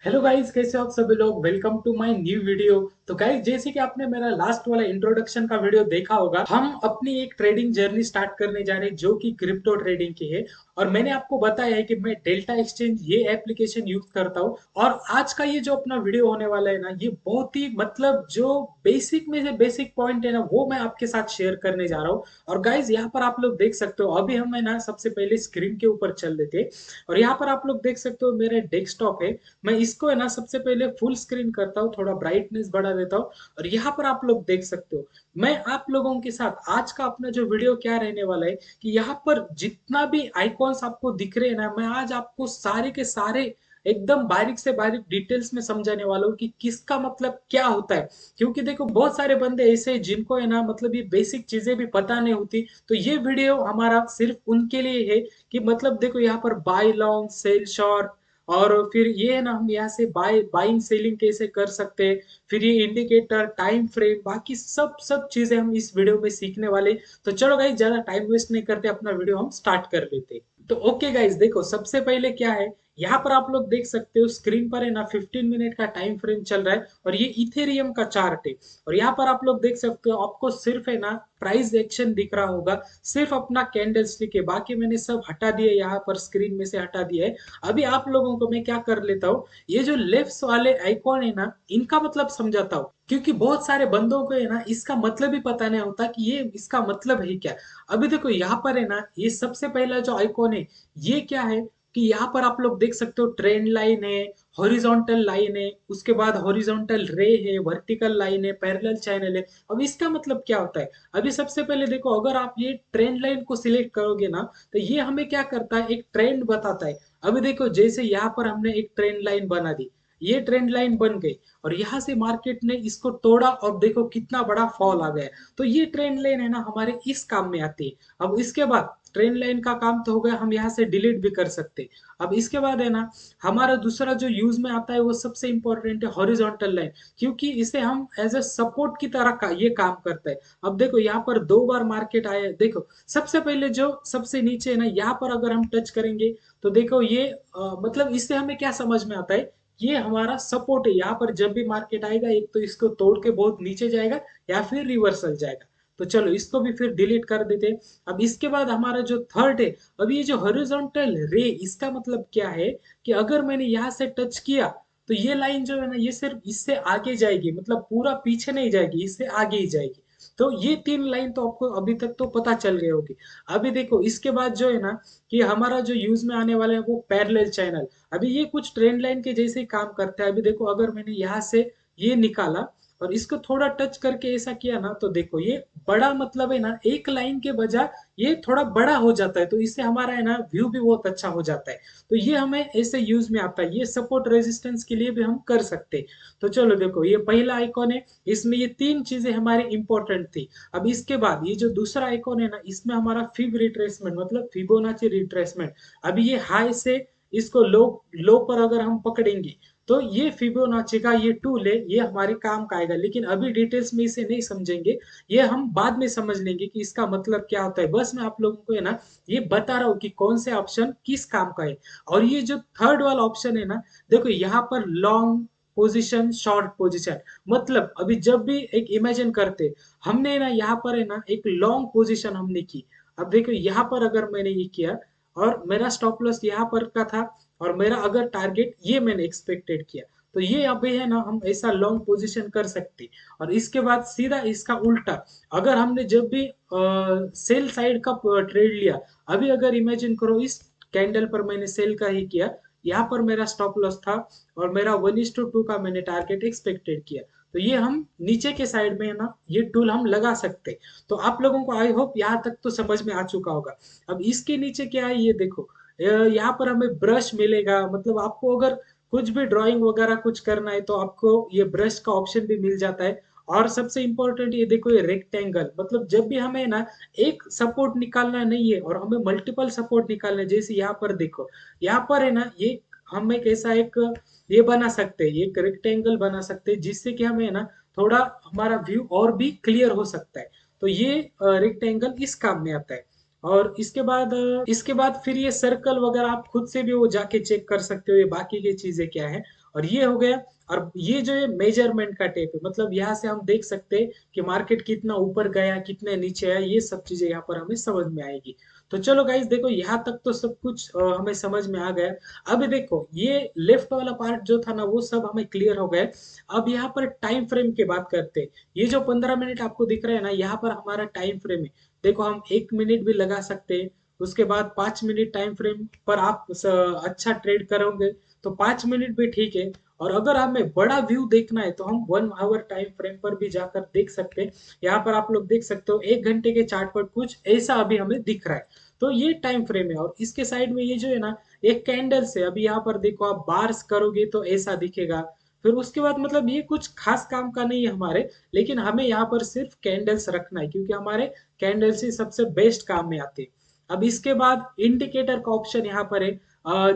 Hello guys, कैसे हो आप सभी लोग। Welcome to my new video. तो गाइस, जैसे कि आपने मेरा लास्ट वाला इंट्रोडक्शन का वीडियो देखा होगा, हम अपनी एक ट्रेडिंग जर्नी स्टार्ट करने जा रहे हैं जो कि क्रिप्टो ट्रेडिंग की है। और मैंने आपको बताया है कि मैं डेल्टा एक्सचेंज ये एप्लीकेशन यूज करता हूँ। और आज का ये जो अपना वीडियो होने वाला है ना, ये बहुत ही मतलब जो बेसिक में से बेसिक पॉइंट है ना, वो मैं आपके साथ शेयर करने जा रहा हूँ। और गाइज, यहाँ पर आप लोग देख सकते हो, अभी हम है ना सबसे पहले स्क्रीन के ऊपर चल देते हैं। और यहाँ पर आप लोग देख सकते हो मेरे डेस्कटॉप है। मैं इसको है ना सबसे पहले फुल स्क्रीन करता हूँ, थोड़ा ब्राइटनेस बढ़ा देता हूँ। और यहाँ पर आप लोग देख सकते हो, मैं आप लोगों के साथ आज का अपना जो वीडियो क्या रहने वाला है कि यहाँ पर जितना भी आइकॉन्स आपको दिख रहे हैं ना, मैं आज आपको सारे के सारे एकदम बारीक से बारीक डिटेल्स में समझाने वाला हूँ कि किसका मतलब क्या होता है। क्योंकि देखो, बहुत सारे बंदे ऐसे हैं जिनको है ना मतलब ये बेसिक चीजें भी पता नहीं होती। तो ये वीडियो हमारा सिर्फ उनके लिए है कि मतलब देखो, यहाँ पर बाय लॉन्ग सेल शॉर्ट, और फिर ये है ना हम यहाँ से बाइंग सेलिंग कैसे कर सकते हैं। फिर ये इंडिकेटर, टाइम फ्रेम, बाकी सब सब चीजें हम इस वीडियो में सीखने वाले। तो चलो गाइज, ज्यादा टाइम वेस्ट नहीं करते, अपना वीडियो हम स्टार्ट कर लेते हैं। तो ओके गाइज, देखो सबसे पहले क्या है, यहाँ पर आप लोग देख सकते हो स्क्रीन पर है ना 15 मिनट का टाइम फ्रेम चल रहा है, और ये इथेरियम का चार्ट है। और यहाँ पर आप लोग देख सकते हो, आपको सिर्फ है ना प्राइस एक्शन दिख रहा होगा, सिर्फ अपना कैंडल स्टिक है, बाकी मैंने सब हटा दिया, यहाँ पर स्क्रीन में से हटा दिया है। अभी आप लोगों को मैं क्या कर लेता हूँ, ये जो लेफ्ट वाले आइकॉन है ना, इनका मतलब समझाता हूँ। क्योंकि बहुत सारे बंदों को है ना इसका मतलब ही पता नहीं होता कि ये इसका मतलब है क्या। अभी देखो, यहाँ पर है ना ये सबसे पहला जो आइकॉन है, ये क्या है कि यहाँ पर आप लोग देख सकते हो ट्रेंड लाइन है, हॉरिजॉन्टल लाइन है, उसके बाद हॉरिजॉन्टल रे है, वर्टिकल लाइन है, पैरेलल चैनल है। अब इसका मतलब क्या होता है। अभी सबसे पहले देखो, अगर आप ये ट्रेंड लाइन को सिलेक्ट करोगे ना, तो ये हमें क्या करता है, एक ट्रेंड बताता है। अभी देखो, जैसे यहाँ पर हमने एक ट्रेंड लाइन बना दी, ये ट्रेंड लाइन बन गई, और यहाँ से मार्केट ने इसको तोड़ा, और देखो कितना बड़ा फॉल आ गया। तो ये ट्रेंड लाइन है ना हमारे इस काम में आती है। अब इसके बाद ट्रेंड लाइन का काम तो हो गया, हम यहाँ से डिलीट भी कर सकते हैं। अब इसके बाद है ना हमारा दूसरा जो यूज में आता है, वो सबसे इंपॉर्टेंट है हॉरिजॉन्टल लाइन। क्योंकि इसे हम एज ए सपोर्ट की तरह का ये काम करता है। अब देखो, यहाँ पर दो बार मार्केट आया है, देखो सबसे पहले जो सबसे नीचे है ना, यहाँ पर अगर हम टच करेंगे, तो देखो ये मतलब इससे हमें क्या समझ में आता है, ये हमारा सपोर्ट है। यहाँ पर जब भी मार्केट आएगा, एक तो इसको तोड़ के बहुत नीचे जाएगा, या फिर रिवर्सल जाएगा। तो चलो इसको भी फिर डिलीट कर देते हैं। अब इसके बाद हमारा जो थर्ड है, अब ये जो हॉरिजॉन्टल रे, इसका मतलब क्या है कि अगर मैंने यहाँ से टच किया, तो ये लाइन जो है ना, ये सिर्फ इससे आगे जाएगी, मतलब पूरा पीछे नहीं जाएगी, इससे आगे ही जाएगी। तो ये तीन लाइन तो आपको अभी तक तो पता चल गई होगी। अभी देखो, इसके बाद जो है ना कि हमारा जो यूज में आने वाला है, वो पैरेलल चैनल। अभी ये कुछ ट्रेंड लाइन के जैसे ही काम करता है। अभी देखो, अगर मैंने यहाँ से ये निकाला, और इसको थोड़ा टच करके ऐसा किया ना, तो देखो ये बड़ा मतलब है ना, एक लाइन के बजाय ये थोड़ा बड़ा हो जाता है, तो इससे हमारा है ना व्यू भी बहुत अच्छा हो जाता है। तो ये हमें ऐसे यूज में आता है, ये सपोर्ट रेजिस्टेंस के लिए भी हम कर सकते हैं। तो चलो देखो, ये पहला आइकॉन है, इसमें ये तीन चीजें हमारी इंपॉर्टेंट थी। अब इसके बाद ये जो दूसरा आइकॉन है ना, इसमें हमारा फिब रिट्रेसमेंट, मतलब फिबोनाची रिट्रेसमेंट। अभी ये हाई से इसको लो लो पर अगर हम पकड़ेंगे, तो ये फिबोनाची का ये टूल है, ये हमारे काम का आएगा। लेकिन अभी डिटेल्स में इसे नहीं समझेंगे, ये हम बाद में समझ लेंगे कि इसका मतलब क्या होता है। बस मैं आप लोगों को है ना ये बता रहा हूँ कि कौन से ऑप्शन किस काम का है। और ये जो थर्ड वाला ऑप्शन है ना, देखो यहाँ पर लॉन्ग पोजीशन, शॉर्ट पोजीशन, मतलब अभी जब भी एक इमेजिन करते, हमने ना यहाँ पर है ना एक लॉन्ग पोजीशन हमने की। अब देखो, यहाँ पर अगर मैंने ये किया, और मेरा स्टॉप लॉस यहाँ पर का था, और मेरा अगर टारगेट ये मैंने एक्सपेक्टेड किया, तो ये अभी है ना हम ऐसा लॉन्ग पोजीशन कर सकते। और इसके बाद सीधा इसका उल्टा, अगर हमने जब भी सेल साइड का ट्रेड लिया, अभी अगर इमेजिन करो इस कैंडल पर मैंने सेल का ही किया, यहाँ पर मेरा स्टॉप लॉस था, और मेरा 1:2 का मैंने टारगेट एक्सपेक्टेड किया, तो ये हम नीचे के साइड में है ना ये टूल हम लगा सकते हैं। तो आप लोगों को आई होप यहाँ तक तो समझ में आ चुका होगा। अब इसके नीचे क्या है, ये देखो, यहाँ पर हमें ब्रश मिलेगा, मतलब आपको अगर कुछ भी ड्राइंग वगैरह कुछ करना है, तो आपको ये ब्रश का ऑप्शन भी मिल जाता है। और सबसे इंपॉर्टेंट ये देखो, ये रेक्टेंगल, मतलब जब भी हमें ना एक सपोर्ट निकालना नहीं है, और हमें मल्टीपल सपोर्ट निकालना है, जैसे यहाँ पर देखो, यहाँ पर है ना ये हम एक ऐसा एक ये बना सकते हैं, एक रेक्टेंगल बना सकते हैं, जिससे कि हमें ना थोड़ा हमारा व्यू और भी क्लियर हो सकता है। तो ये रेक्टेंगल इस काम में आता है। और इसके बाद फिर ये सर्कल वगैरह आप खुद से भी वो जाके चेक कर सकते हो, ये बाकी की चीजें क्या है। और ये हो गया। और ये जो है मेजरमेंट का टेप है, मतलब यहाँ से हम देख सकते हैं कि मार्केट कितना ऊपर गया, कितने नीचे आया, ये सब चीजें यहाँ पर हमें समझ में आएगी। तो चलो गाइस देखो, यहाँ तक तो सब कुछ हमें समझ में आ गया। अब देखो ये लेफ्ट वाला पार्ट जो था ना, वो सब हमें क्लियर हो गया। अब यहाँ पर टाइम फ्रेम की बात करते हैं। ये जो 15 मिनट आपको दिख रहा है ना, यहाँ पर हमारा टाइम फ्रेम है। देखो हम 1 मिनट भी लगा सकते हैं, उसके बाद 5 मिनट टाइम फ्रेम पर आप अच्छा ट्रेड करोगे तो 5 मिनट भी ठीक है। और अगर हमें बड़ा व्यू देखना है तो हम 1 आवर टाइम फ्रेम पर भी जाकर देख सकते हैं। यहाँ पर आप लोग देख सकते हो 1 घंटे के चार्ट पर कुछ ऐसा अभी हमें दिख रहा है। तो ये टाइम फ्रेम है। और इसके साइड में ये जो है ना, एक कैंडल से अभी यहाँ पर देखो, आप बार्स करोगे तो ऐसा दिखेगा। फिर उसके बाद मतलब ये कुछ खास काम का नहीं है हमारे, लेकिन हमें यहाँ पर सिर्फ कैंडल्स रखना है क्योंकि हमारे कैंडल्स ही सबसे बेस्ट काम में आते हैं। अब इसके बाद इंडिकेटर का ऑप्शन यहाँ पर है।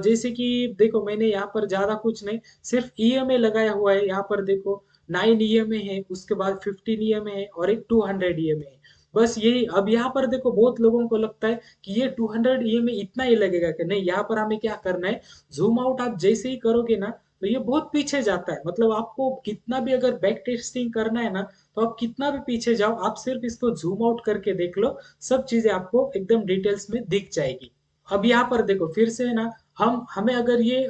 जैसे कि देखो मैंने यहाँ पर ज्यादा कुछ नहीं, सिर्फ ईएमए लगाया हुआ है। यहाँ पर देखो 9 ईएमए है, उसके बाद 15 ईएमए है और एक 200 ईएमए है। बस यही। अब यहाँ पर देखो बहुत लोगों को लगता है कि ये 200 ईएमए इतना ही लगेगा, कि नहीं, यहाँ पर हमें क्या करना है, जूम आउट आप जैसे ही करोगे ना तो ये बहुत पीछे जाता है। मतलब आपको कितना भी अगर बैक टेस्टिंग करना है ना, तो आप कितना भी पीछे जाओ, आप सिर्फ इसको जूम आउट करके देख लो, सब चीजें आपको एकदम डिटेल्स में दिख जाएगी। अब यहाँ पर देखो फिर से है ना, हम हमें अगर ये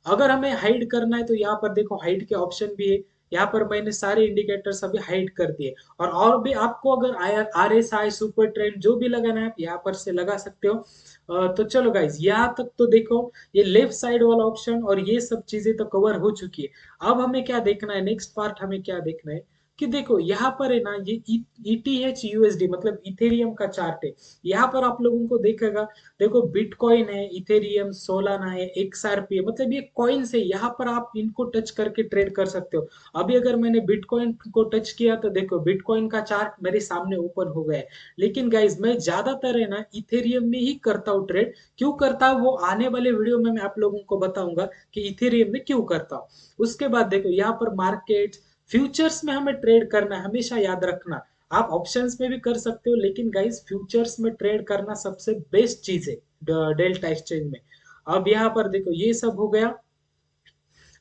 अगर हमें हाइड करना है तो यहाँ पर देखो हाइड के ऑप्शन भी है। यहाँ पर मैंने सारे इंडिकेटर्स अभी हाइड कर दिए। और भी आपको अगर RSI सुपर ट्रेंड जो भी लगाना है आप यहाँ पर से लगा सकते हो। तो चलो गाइज यहाँ तक तो देखो, ये लेफ्ट साइड वाला ऑप्शन और ये सब चीजें तो कवर हो चुकी है। अब हमें क्या देखना है, नेक्स्ट पार्ट हमें क्या देखना है कि देखो यहाँ पर है ना, ये ETH USD मतलब इथेरियम का चार्ट है। यहाँ पर आप लोगों को देखेगा, देखो बिटकॉइन है, इथेरियम, सोलाना है, XRP है, मतलब ये कॉइन्स है। यहाँ पर आप इनको टच करके ट्रेड कर सकते हो। अभी अगर मैंने बिटकॉइन को टच किया तो देखो बिटकॉइन का चार्ट मेरे सामने ओपन हो गया है। लेकिन गाइज मैं ज्यादातर है ना इथेरियम में ही करता हूँ ट्रेड। क्यों करता हूँ वो आने वाले वीडियो में मैं आप लोगों को बताऊंगा कि इथेरियम में क्यों करता हूँ। उसके बाद देखो यहाँ पर मार्केट, फ्यूचर्स में हमें ट्रेड करना है, हमेशा याद रखना। आप ऑप्शंस में भी कर सकते हो, लेकिन गाइस फ्यूचर्स में ट्रेड करना सबसे बेस्ट चीज है डेल्टा एक्सचेंज में। अब यहाँ पर देखो ये सब हो गया।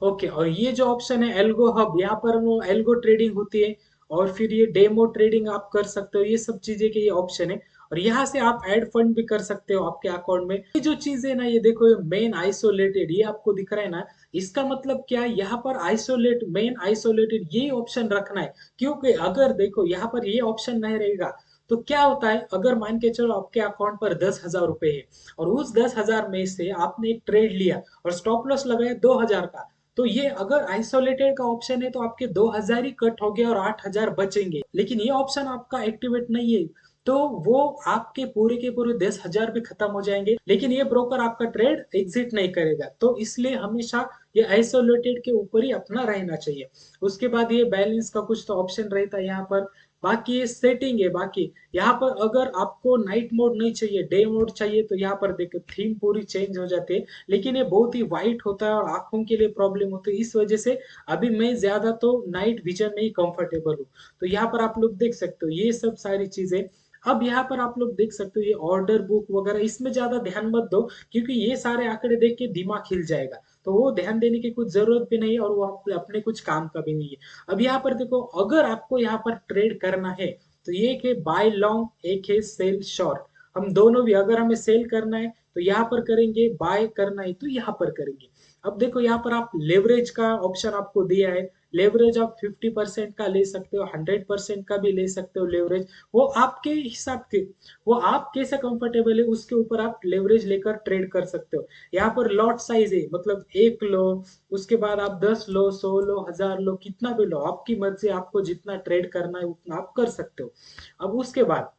ओके, और ये जो ऑप्शन है एल्गो हब, यहाँ पर वो एल्गो ट्रेडिंग होती है। और फिर ये डेमो ट्रेडिंग आप कर सकते हो, ये सब चीजें के ये ऑप्शन है। और यहाँ से आप ऐड फंड भी कर सकते हो आपके अकाउंट में। ये जो चीज है ना, ये देखो ये मेन आइसोलेटेड, ये आपको दिख रहा है ना, इसका मतलब क्या है, यहाँ पर आइसोलेट, मेन आइसोलेटेड ये ऑप्शन रखना है। क्योंकि अगर देखो यहाँ पर ये ऑप्शन नहीं रहेगा तो क्या होता है, अगर मान के चलो आपके अकाउंट पर 10,000 रुपए है और उस 10,000 में से आपने एक ट्रेड लिया और स्टॉप लॉस लगाया 2,000 का, तो ये अगर आइसोलेटेड का ऑप्शन है तो आपके 2,000 ही कट हो गए और 8,000 बचेंगे। लेकिन ये ऑप्शन आपका एक्टिवेट नहीं है, तो वो आपके पूरे के पूरे 10,000 भी खत्म हो जाएंगे, लेकिन ये ब्रोकर आपका ट्रेड एग्जिट नहीं करेगा। तो इसलिए हमेशा ये आइसोलेटेड के ऊपर ही अपना रहना चाहिए। उसके बाद ये बैलेंस का कुछ तो ऑप्शन रहता है यहाँ पर। बाकी ये सेटिंग है। बाकी यहाँ पर अगर आपको नाइट मोड नहीं चाहिए, डे मोड चाहिए, तो यहाँ पर देखो थीम पूरी चेंज हो जाती है। लेकिन ये बहुत ही वाइट होता है और आंखों के लिए प्रॉब्लम होती है, इस वजह से अभी मैं ज्यादा तो नाइट विजन में ही कंफर्टेबल हूँ। तो यहाँ पर आप लोग देख सकते हो ये सब सारी चीजें। अब यहाँ पर आप लोग देख सकते हो ये ऑर्डर बुक वगैरह, इसमें ज्यादा ध्यान मत दो क्योंकि ये सारे आंकड़े देख के दिमाग हिल जाएगा। तो वो ध्यान देने की कुछ जरूरत भी नहीं है और वो अपने कुछ काम का भी नहीं है। अब यहाँ पर देखो, अगर आपको यहाँ पर ट्रेड करना है तो ये एक है बाय लॉन्ग, एक है सेल शॉर्ट। हम दोनों भी, अगर हमें सेल करना है तो यहाँ पर करेंगे, बाय करना है तो यहाँ पर करेंगे। अब देखो यहाँ पर आप लेवरेज का ऑप्शन आपको दिया है। लेवरेज आप 50% का ले सकते हो, 100% का भी ले सकते हो लेवरेज। वो आपके हिसाब के, वो आप कैसे कंफर्टेबल है उसके ऊपर आप लेवरेज लेकर ट्रेड कर सकते हो। यहाँ पर लॉट साइज है, मतलब एक लो, उसके बाद आप 10 लो, 100 लो, 1,000 लो, कितना भी लो, आपकी मर्जी, आपको जितना ट्रेड करना है उतना आप कर सकते हो। अब उसके बाद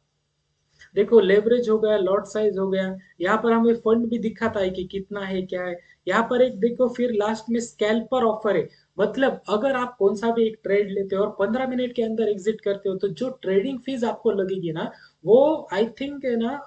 देखो लेवरेज हो गया, लॉट साइज हो गया, यहाँ पर हमें फंड भी दिखाता है कि कितना है क्या है। यहाँ पर एक देखो फिर लास्ट में स्कैल्पर ऑफर है। मतलब अगर आप कौन सा भी एक ट्रेड लेते हो और 15 मिनट के अंदर एग्जिट करते हो तो जो ट्रेडिंग फीस आपको लगेगी ना, वो आई थिंक है ना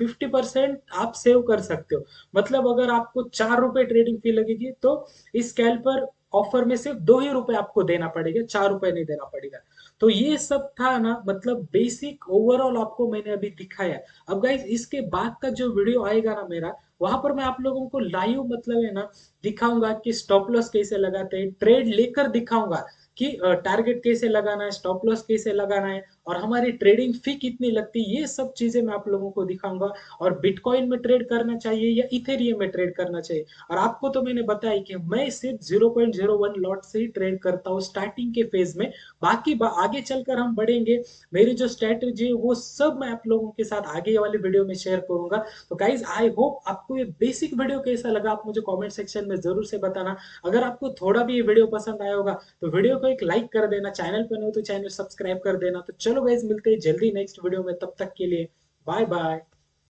50% आप सेव कर सकते हो। मतलब अगर आपको 4 रुपए ट्रेडिंग फी लगेगी तो इस स्कैल्पर ऑफर में सिर्फ 2 ही रुपए आपको देना पड़ेगा, 4 रुपए नहीं देना पड़ेगा। तो ये सब था ना, मतलब बेसिक ओवरऑल आपको मैंने अभी दिखाया। अब गाइस इसके बाद का जो वीडियो आएगा ना मेरा, वहां पर मैं आप लोगों को लाइव मतलब है ना दिखाऊंगा कि स्टॉप लॉस कैसे लगाते हैं, ट्रेड लेकर दिखाऊंगा कि टारगेट कैसे लगाना है, स्टॉप लॉस कैसे लगाना है, और हमारी ट्रेडिंग फी कितनी लगती है, ये सब चीजें मैं आप लोगों को दिखाऊंगा। और बिटकॉइन में ट्रेड करना चाहिए या इथेरियम में ट्रेड करना चाहिए। और आपको तो मैंने बताया कि मैं सिर्फ 0.01 लॉट से ही ट्रेड करता हूँ स्टार्टिंग के फेज में। बाकी आगे चलकर हम बढ़ेंगे, मेरी जो स्ट्रेटेजी है वो सब मैं आप लोगों के साथ आगे वाली वीडियो में शेयर करूंगा। तो गाइज आई होप आपको ये बेसिक वीडियो कैसा लगा, आप मुझे कमेंट सेक्शन में जरूर से बताना। अगर आपको थोड़ा भी ये वीडियो पसंद आया होगा तो वीडियो को एक लाइक कर देना, चैनल पर नहीं हो तो चैनल सब्सक्राइब कर देना। तो चलो गाइज मिलते हैं जल्दी नेक्स्ट वीडियो में, तब तक के लिए बाय बाय।